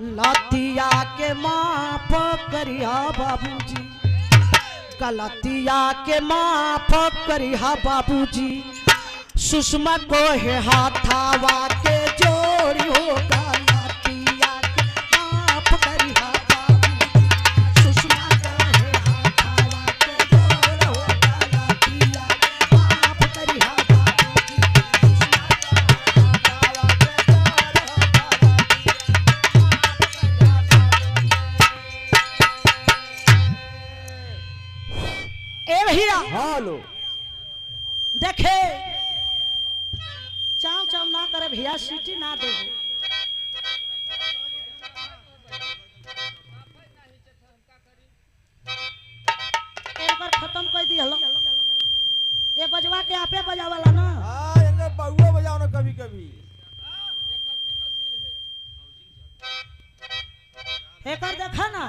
लतिया के माफ करिया बाबूजी, गलतिया के माफ करिया बाबूजी, सुषमा को है हाथावा के जोड़ी होगा। लतिया के माफ करिया बाबूजी, सुषमा को है हाथावा के जोड़ी होगा। लतिया माफ करिया बाबूजी, ए भैया हेलो देखे चाव चाव ना करे भैया, सीटी ना दे एक बार खत्म कर दी। हलो ये बजवा के आपे बजावाला ना। हां इनका बहुआ बजाओ ना कभी कभी। एक बार देखा ना